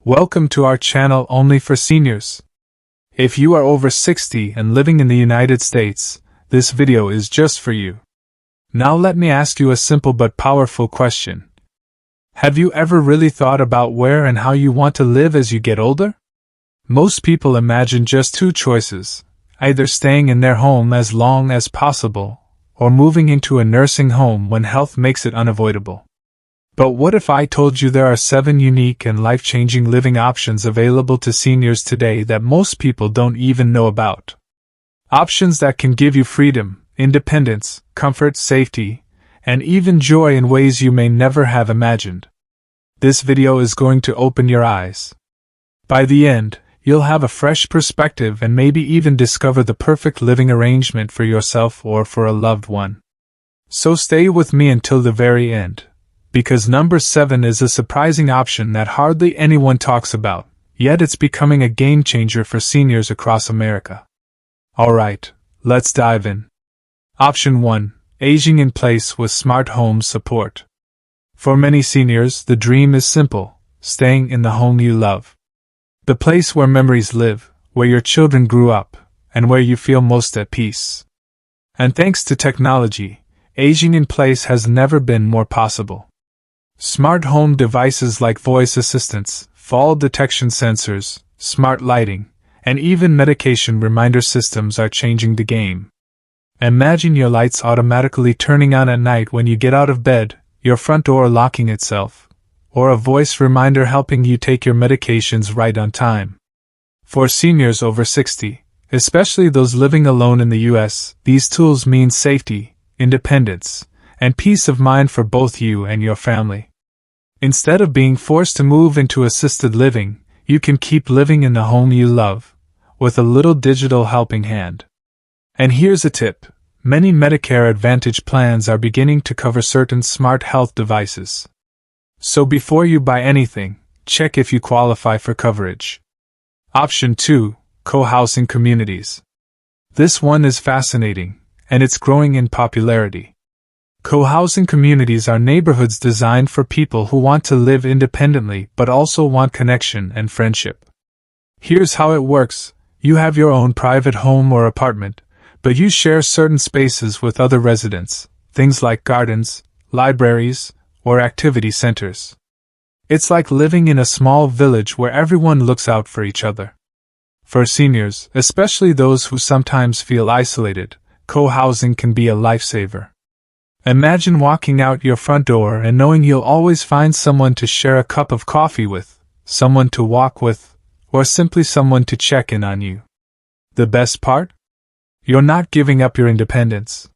Welcome to our channel only for seniors. If you are over 60 and living in the United States, this video is just for you. Now let me ask you a simple but powerful question. Have you ever really thought about where and how you want to live as you get older? Most people imagine just two choices, either staying in their home as long as possible, or moving into a nursing home when health makes it unavoidable. But what if I told you there are 7 unique and life-changing living options available to seniors today that most people don't even know about? Options that can give you freedom, independence, comfort, safety, and even joy in ways you may never have imagined. This video is going to open your eyes. By the end, you'll have a fresh perspective and maybe even discover the perfect living arrangement for yourself or for a loved one. So stay with me until the very end. Because number 7 is a surprising option that hardly anyone talks about, yet it's becoming a game changer for seniors across America. Alright, let's dive in. Option 1. Aging in place with smart home support. For many seniors, the dream is simple, staying in the home you love. The place where memories live, where your children grew up, and where you feel most at peace. And thanks to technology, aging in place has never been more possible. Smart home devices like voice assistants, fall detection sensors, smart lighting, and even medication reminder systems are changing the game. Imagine your lights automatically turning on at night when you get out of bed, your front door locking itself, or a voice reminder helping you take your medications right on time. For seniors over 60, especially those living alone in the US, these tools mean safety, independence, and peace of mind for both you and your family. Instead of being forced to move into assisted living, you can keep living in the home you love, with a little digital helping hand. And here's a tip. Many Medicare Advantage plans are beginning to cover certain smart health devices. So before you buy anything, check if you qualify for coverage. Option 2. Co-housing communities. This one is fascinating, and it's growing in popularity. Co-housing communities are neighborhoods designed for people who want to live independently but also want connection and friendship. Here's how it works. You have your own private home or apartment, but you share certain spaces with other residents, things like gardens, libraries, or activity centers. It's like living in a small village where everyone looks out for each other. For seniors, especially those who sometimes feel isolated, co-housing can be a lifesaver. Imagine walking out your front door and knowing you'll always find someone to share a cup of coffee with, someone to walk with, or simply someone to check in on you. The best part? You're not giving up your independence.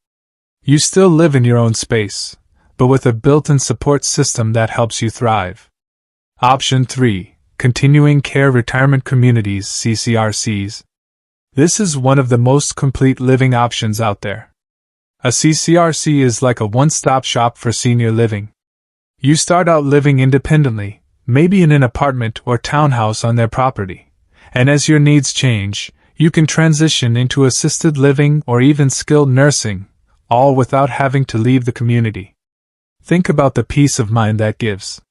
You still live in your own space, but with a built-in support system that helps you thrive. Option 3. Continuing Care Retirement Communities (CCRCs). This is one of the most complete living options out there. A CCRC is like a one-stop shop for senior living. You start out living independently, maybe in an apartment or townhouse on their property, and as your needs change, you can transition into assisted living or even skilled nursing, all without having to leave the community. Think about the peace of mind that gives.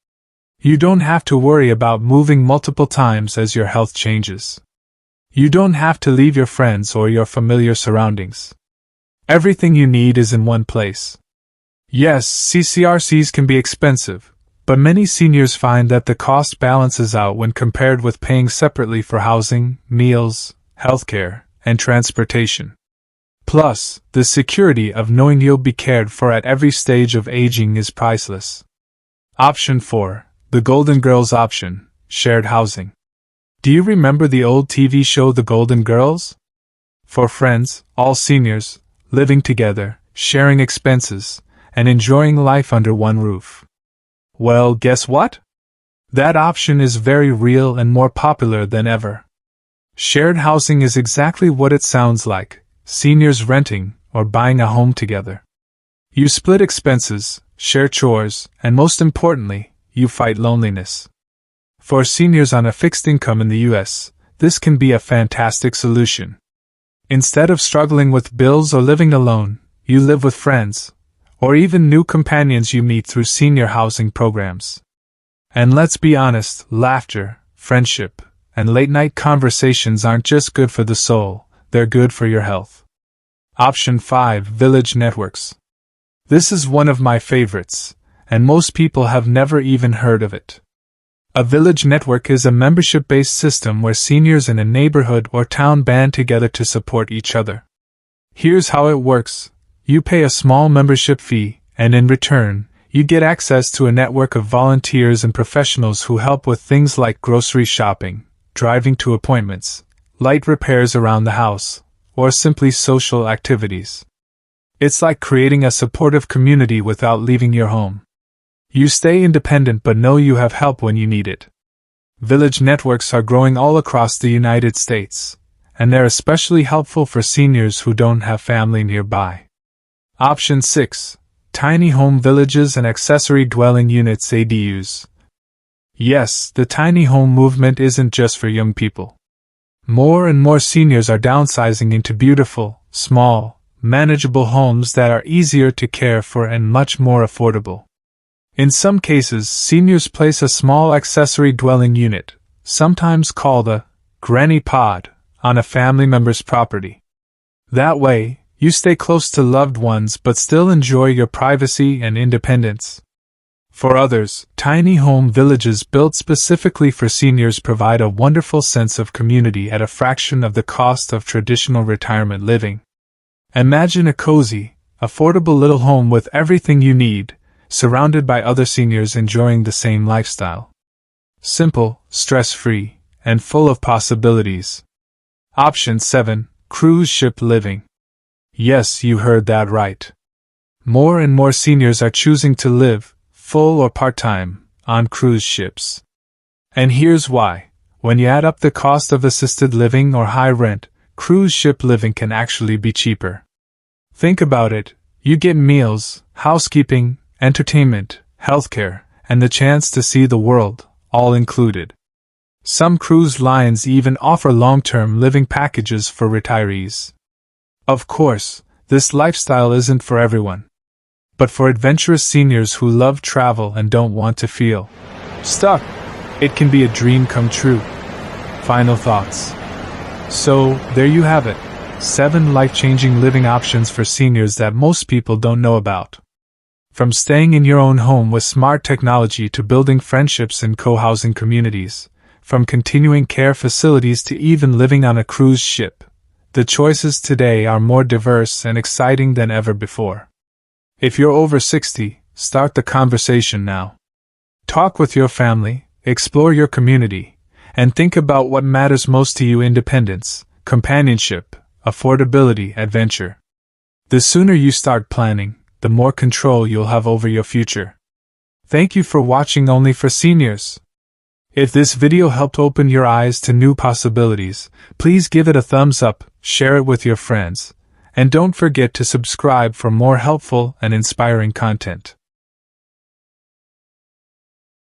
You don't have to worry about moving multiple times as your health changes. You don't have to leave your friends or your familiar surroundings. Everything you need is in one place. Yes, CCRCs can be expensive, but many seniors find that the cost balances out when compared with paying separately for housing, meals, healthcare, and transportation. Plus, the security of knowing you'll be cared for at every stage of aging is priceless. Option 4. The Golden Girls option, shared housing. Do you remember the old TV show The Golden Girls? For friends, all seniors, living together, sharing expenses, and enjoying life under one roof. Well, guess what? That option is very real and more popular than ever. Shared housing is exactly what it sounds like, seniors renting or buying a home together. You split expenses, share chores, and most importantly, you fight loneliness. For seniors on a fixed income in the US, this can be a fantastic solution. Instead of struggling with bills or living alone, you live with friends, or even new companions you meet through senior housing programs. And let's be honest, laughter, friendship, and late-night conversations aren't just good for the soul, they're good for your health. Option 5. Village networks. This is one of my favorites, and most people have never even heard of it. A village network is a membership-based system where seniors in a neighborhood or town band together to support each other. Here's how it works. You pay a small membership fee, and in return, you get access to a network of volunteers and professionals who help with things like grocery shopping, driving to appointments, light repairs around the house, or simply social activities. It's like creating a supportive community without leaving your home. You stay independent but know you have help when you need it. Village networks are growing all across the United States, and they're especially helpful for seniors who don't have family nearby. Option 6. Tiny home villages and accessory dwelling units ADUs. Yes, the tiny home movement isn't just for young people. More and more seniors are downsizing into beautiful, small, manageable homes that are easier to care for and much more affordable. In some cases, seniors place a small accessory dwelling unit, sometimes called a granny pod, on a family member's property. That way, you stay close to loved ones but still enjoy your privacy and independence. For others, tiny home villages built specifically for seniors provide a wonderful sense of community at a fraction of the cost of traditional retirement living. Imagine a cozy, affordable little home with everything you need, surrounded by other seniors enjoying the same lifestyle. Simple, stress-free, and full of possibilities. Option 7. Cruise ship living. Yes, you heard that right. More and more seniors are choosing to live, full or part-time, on cruise ships. And here's why. When you add up the cost of assisted living or high rent, cruise ship living can actually be cheaper. Think about it. You get meals, housekeeping, entertainment, healthcare, and the chance to see the world, all included. Some cruise lines even offer long-term living packages for retirees. Of course, this lifestyle isn't for everyone. But for adventurous seniors who love travel and don't want to feel stuck, it can be a dream come true. Final thoughts. So, there you have it. 7 life-changing living options for seniors that most people don't know about. From staying in your own home with smart technology to building friendships in co-housing communities, from continuing care facilities to even living on a cruise ship, the choices today are more diverse and exciting than ever before. If you're over 60, start the conversation now. Talk with your family, explore your community, and think about what matters most to you: independence, companionship, affordability, adventure. The sooner you start planning, the more control you'll have over your future. Thank you for watching Only for Seniors. If this video helped open your eyes to new possibilities, please give it a thumbs up, share it with your friends, and don't forget to subscribe for more helpful and inspiring content.